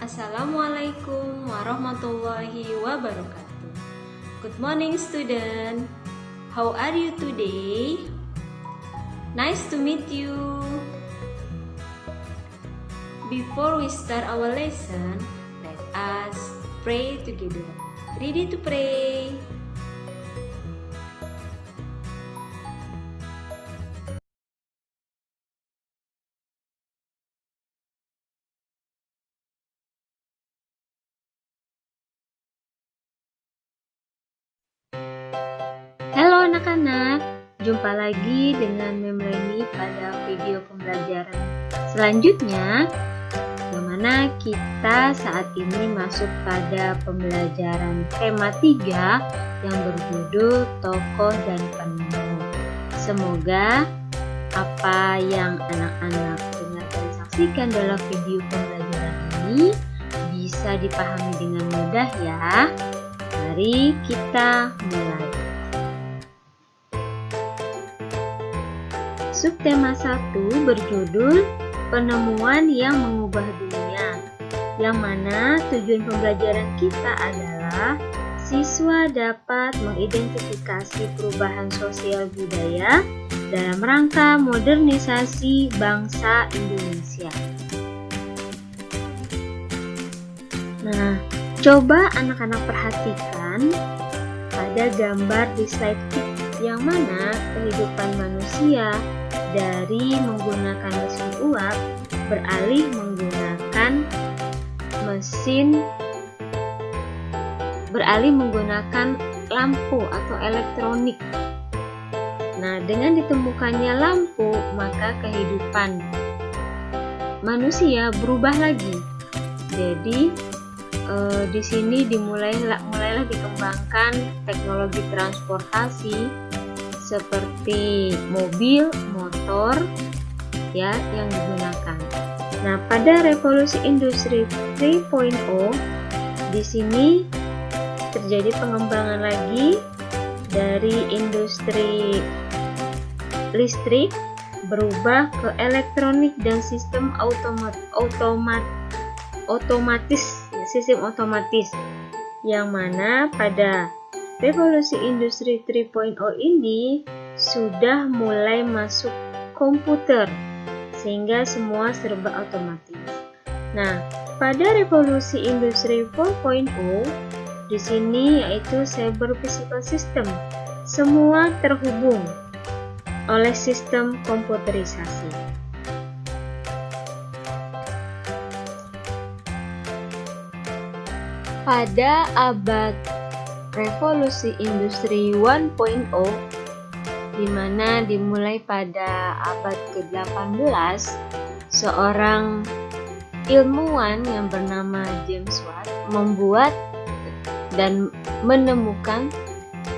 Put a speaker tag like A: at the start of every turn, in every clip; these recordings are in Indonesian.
A: Assalamualaikum warahmatullahi wabarakatuh. Good morning student. How are you today? Nice to meet you. Before we start our lesson, let us pray together. Ready to pray? Halo anak-anak, jumpa lagi dengan Memreni pada video pembelajaran selanjutnya, yang mana kita saat ini masuk pada pembelajaran tema 3 yang berjudul Tokoh dan Penemu. Semoga apa yang anak-anak dengar dan saksikan dalam video pembelajaran ini bisa dipahami dengan mudah ya. Mari kita mulai. Subtema 1 berjudul Penemuan yang Mengubah Dunia, yang mana tujuan pembelajaran kita adalah siswa dapat mengidentifikasi perubahan sosial budaya dalam rangka modernisasi bangsa Indonesia. Nah, coba anak-anak perhatikan pada gambar di slide yang mana kehidupan manusia dari menggunakan mesin uap beralih menggunakan lampu atau elektronik. Nah, dengan ditemukannya lampu, maka kehidupan manusia berubah lagi. Jadi di sini mulailah dikembangkan teknologi transportasi seperti mobil, motor ya yang digunakan. Nah, pada revolusi industri 3.0 di sini terjadi pengembangan lagi dari industri listrik berubah ke elektronik dan sistem sistem otomatis, yang mana pada revolusi industri 3.0 ini sudah mulai masuk komputer sehingga semua serba otomatis. Nah, pada revolusi industri 4.0 di sini yaitu cyber physical system, semua terhubung oleh sistem komputerisasi. Pada abad revolusi industri 1.0, di mana dimulai pada abad ke-18, seorang ilmuwan yang bernama James Watt membuat dan menemukan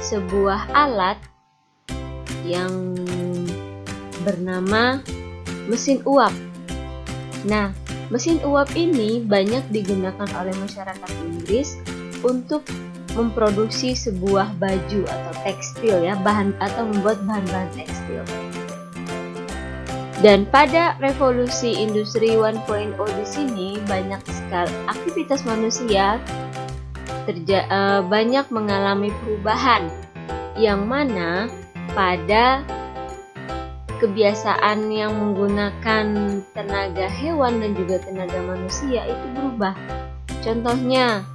A: sebuah alat yang bernama mesin uap. Nah, mesin uap ini banyak digunakan oleh masyarakat Inggris untuk memproduksi sebuah baju atau tekstil ya, membuat bahan-bahan tekstil. Dan pada revolusi industri 1.0 di sini banyak sekali aktivitas manusia banyak mengalami perubahan, yang mana pada kebiasaan yang menggunakan tenaga hewan dan juga tenaga manusia itu berubah. Contohnya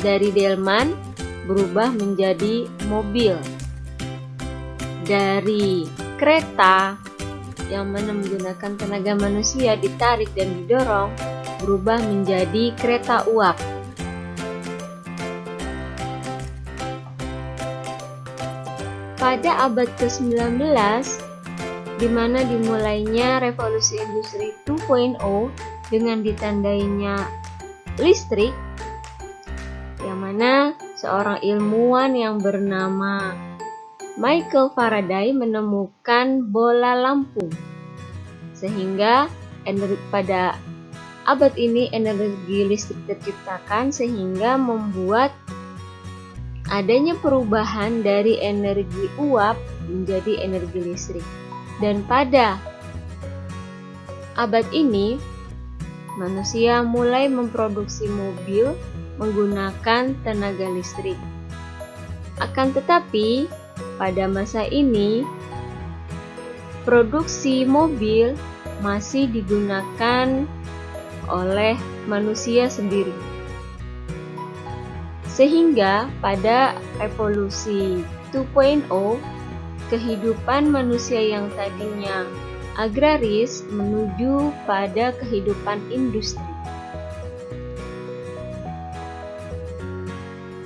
A: dari delman berubah menjadi mobil, dari kereta yang mana menggunakan tenaga manusia ditarik dan didorong berubah menjadi kereta uap. Pada abad ke-19, di mana dimulainya revolusi industri 2.0 dengan ditandainya listrik, yang mana seorang ilmuwan yang bernama Michael Faraday menemukan bola lampu, sehingga pada abad ini energi listrik terciptakan sehingga membuat adanya perubahan dari energi uap menjadi energi listrik. Dan pada abad ini manusia mulai memproduksi mobil menggunakan tenaga listrik. Akan tetapi, pada masa ini, produksi mobil masih digunakan oleh manusia sendiri. Sehingga pada revolusi 2.0, kehidupan manusia yang tadinya agraris menuju pada kehidupan industri.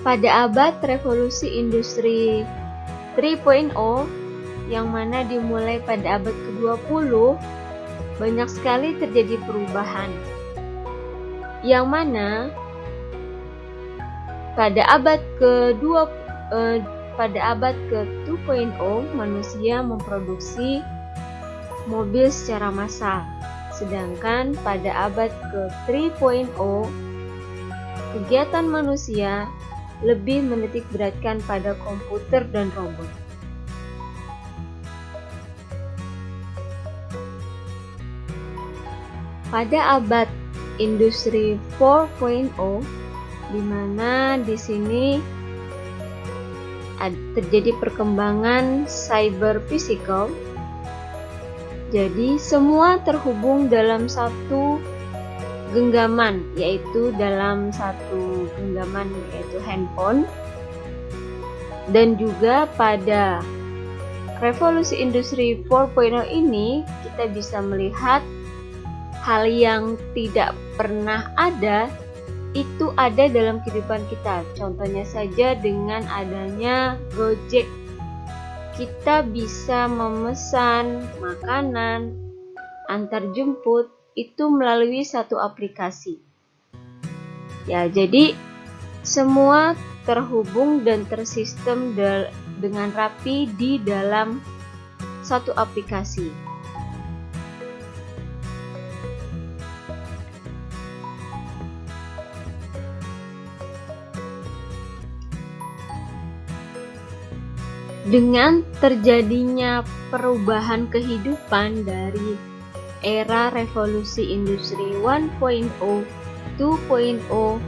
A: Pada abad revolusi industri 3.0 yang mana dimulai pada abad ke-20, banyak sekali terjadi perubahan. Yang mana pada abad ke-2.0 manusia memproduksi mobil secara massal. Sedangkan pada abad ke-3.0 kegiatan manusia lebih menitik beratkan pada komputer dan robot. Pada abad industri 4.0, di mana di sini terjadi perkembangan cyber physical. Jadi semua terhubung dalam satu genggaman, yaitu dalam satu genggaman yaitu handphone. Dan juga pada revolusi industri 4.0 ini kita bisa melihat hal yang tidak pernah ada itu ada dalam kehidupan kita. Contohnya saja dengan adanya Gojek, kita bisa memesan makanan antar jemput itu melalui satu aplikasi. Ya, jadi semua terhubung dan tersistem dengan rapi di dalam satu aplikasi. Dengan terjadinya perubahan kehidupan dari era revolusi industri 1.0, 2.0, 3.0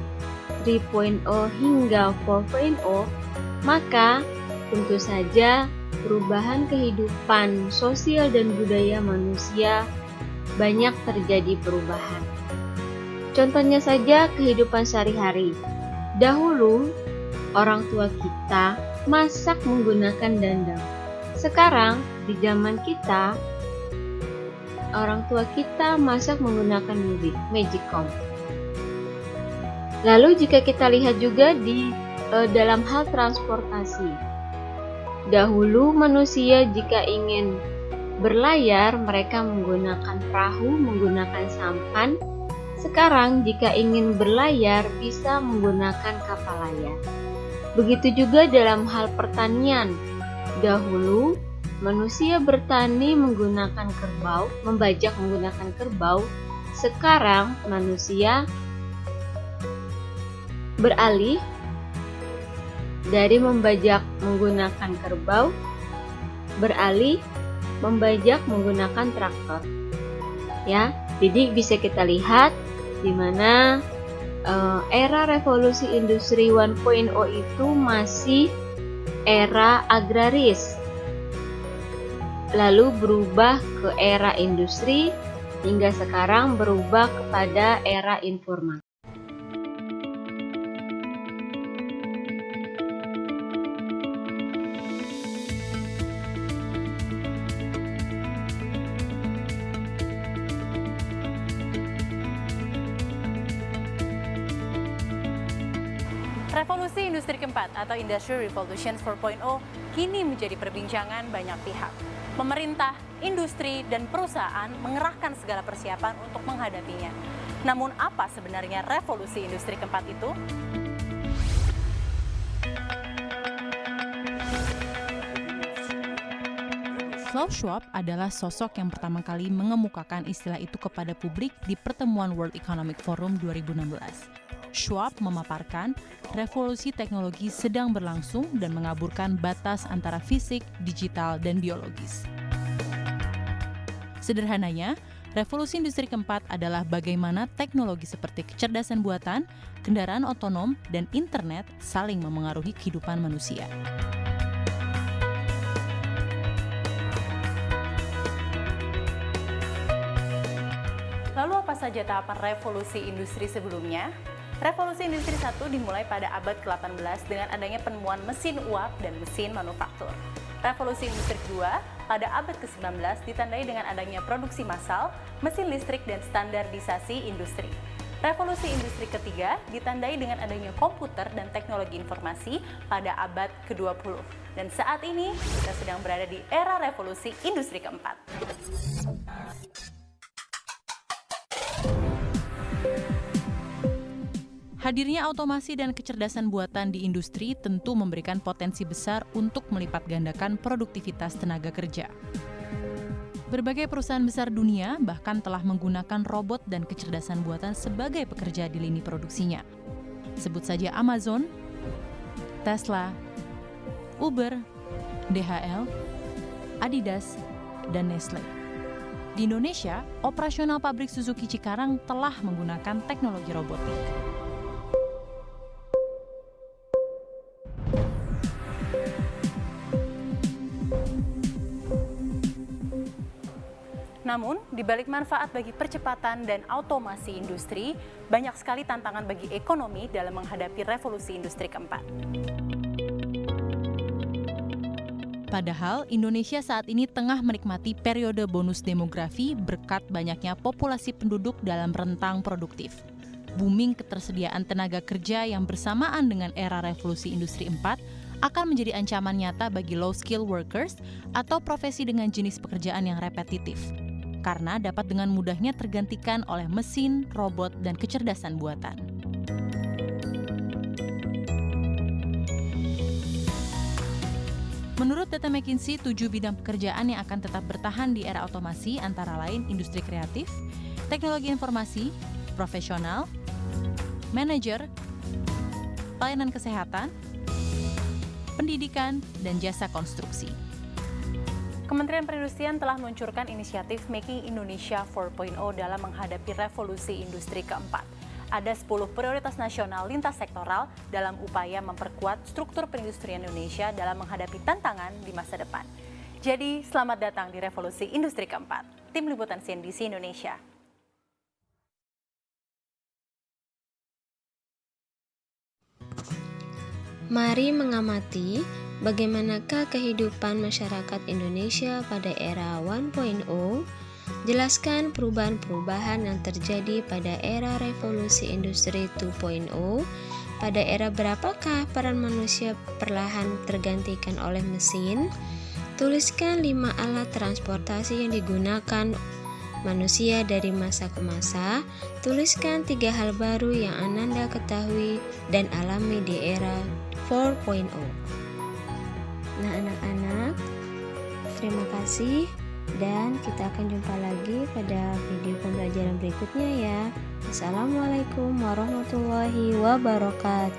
A: hingga 4.0, maka tentu saja perubahan kehidupan sosial dan budaya manusia banyak terjadi perubahan. Contohnya saja kehidupan sehari-hari. Dahulu orang tua kita masak menggunakan dandang. Sekarang di zaman kita, orang tua kita masak menggunakan Magicom. Lalu jika kita lihat juga di dalam hal transportasi. Dahulu manusia jika ingin berlayar mereka menggunakan perahu, menggunakan sampan. Sekarang jika ingin berlayar bisa menggunakan kapal layar. Begitu juga dalam hal pertanian. Dahulu manusia bertani menggunakan kerbau, membajak menggunakan kerbau. Sekarang manusia beralih dari membajak menggunakan kerbau, beralih membajak menggunakan traktor. Ya, jadi bisa kita lihat di mana era revolusi industri 1.0 itu masih era agraris. Lalu berubah ke era industri hingga sekarang berubah kepada era informal.
B: Revolusi industri keempat atau Industrial Revolution 4.0 kini menjadi perbincangan banyak pihak. Pemerintah, industri, dan perusahaan mengerahkan segala persiapan untuk menghadapinya. Namun apa sebenarnya revolusi industri keempat itu?
C: Klaus Schwab adalah sosok yang pertama kali mengemukakan istilah itu kepada publik di pertemuan World Economic Forum 2016. Schwab memaparkan revolusi teknologi sedang berlangsung dan mengaburkan batas antara fisik, digital, dan biologis. Sederhananya, Revolusi industri keempat adalah bagaimana teknologi seperti kecerdasan buatan, kendaraan otonom, dan internet saling memengaruhi kehidupan manusia.
B: Lalu apa saja tahapan revolusi industri sebelumnya? Revolusi industri 1 dimulai pada abad ke-18 dengan adanya penemuan mesin uap dan mesin manufaktur. Revolusi industri kedua pada abad ke-19 ditandai dengan adanya produksi massal, mesin listrik, dan standarisasi industri. Revolusi industri ketiga ditandai dengan adanya komputer dan teknologi informasi pada abad ke-20. Dan saat ini kita sedang berada di era revolusi industri keempat.
C: Hadirnya otomasi dan kecerdasan buatan di industri tentu memberikan potensi besar untuk melipat gandakan produktivitas tenaga kerja. Berbagai perusahaan besar dunia bahkan telah menggunakan robot dan kecerdasan buatan sebagai pekerja di lini produksinya. Sebut saja Amazon, Tesla, Uber, DHL, Adidas, dan Nestle. Di Indonesia, operasional pabrik Suzuki Cikarang telah menggunakan teknologi robotik.
B: Namun, di balik manfaat bagi percepatan dan otomasi industri, banyak sekali tantangan bagi ekonomi dalam menghadapi revolusi industri keempat.
C: Padahal, Indonesia saat ini tengah menikmati periode bonus demografi berkat banyaknya populasi penduduk dalam rentang produktif. Booming ketersediaan tenaga kerja yang bersamaan dengan era revolusi industri 4 akan menjadi ancaman nyata bagi low-skill workers atau profesi dengan jenis pekerjaan yang repetitif, karena dapat dengan mudahnya tergantikan oleh mesin, robot, dan kecerdasan buatan. Menurut data McKinsey, 7 bidang pekerjaan yang akan tetap bertahan di era otomasi antara lain industri kreatif, teknologi informasi, profesional, manajer, pelayanan kesehatan, pendidikan, dan jasa konstruksi.
B: Kementerian Perindustrian telah meluncurkan inisiatif Making Indonesia 4.0 dalam menghadapi revolusi industri keempat. Ada 10 prioritas nasional lintas sektoral dalam upaya memperkuat struktur perindustrian Indonesia dalam menghadapi tantangan di masa depan. Jadi, selamat datang di revolusi industri keempat. Tim Liputan CNBC Indonesia.
A: Mari mengamati bagaimanakah kehidupan masyarakat Indonesia pada era 1.0. Jelaskan perubahan-perubahan yang terjadi pada era revolusi industri 2.0. Pada era berapakah peran manusia perlahan tergantikan oleh mesin? Tuliskan 5 alat transportasi yang digunakan manusia dari masa ke masa. Tuliskan 3 hal baru yang Ananda ketahui dan alami di era 4.0. Nah, anak-anak, terima kasih. Dan kita akan jumpa lagi pada video pembelajaran berikutnya ya. Assalamualaikum warahmatullahi wabarakatuh.